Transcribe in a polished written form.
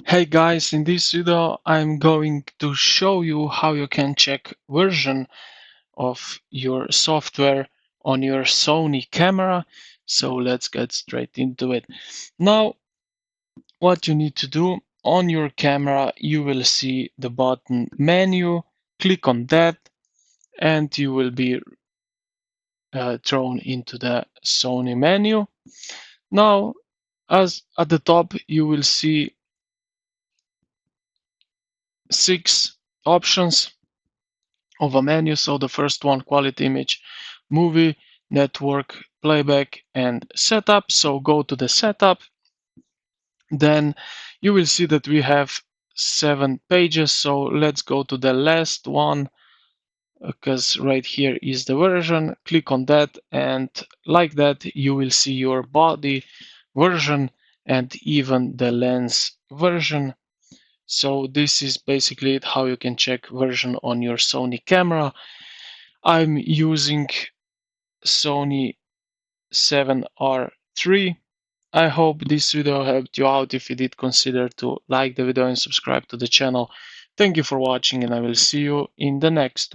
Hey guys, in this video I'm going to show you how you can check version of your software on your Sony camera. So let's get straight into it. Now, what you need to do on your camera, you will see the button menu. Click on that and you will be thrown into the Sony menu. Now, as at the top, you will see 6 options of a menu. So the first one, quality image, movie, network, playback, and setup. So go to the setup. Then you will see that we have 7 pages. So let's go to the last one because right here is the version. Click on that, and like that, you will see your body version and even the lens version. So this is basically it, how you can check version on your Sony camera. I'm using Sony 7R3. I hope this video helped you out. If you did, consider to like the video and subscribe to the channel. Thank you for watching, and I will see you in the next one.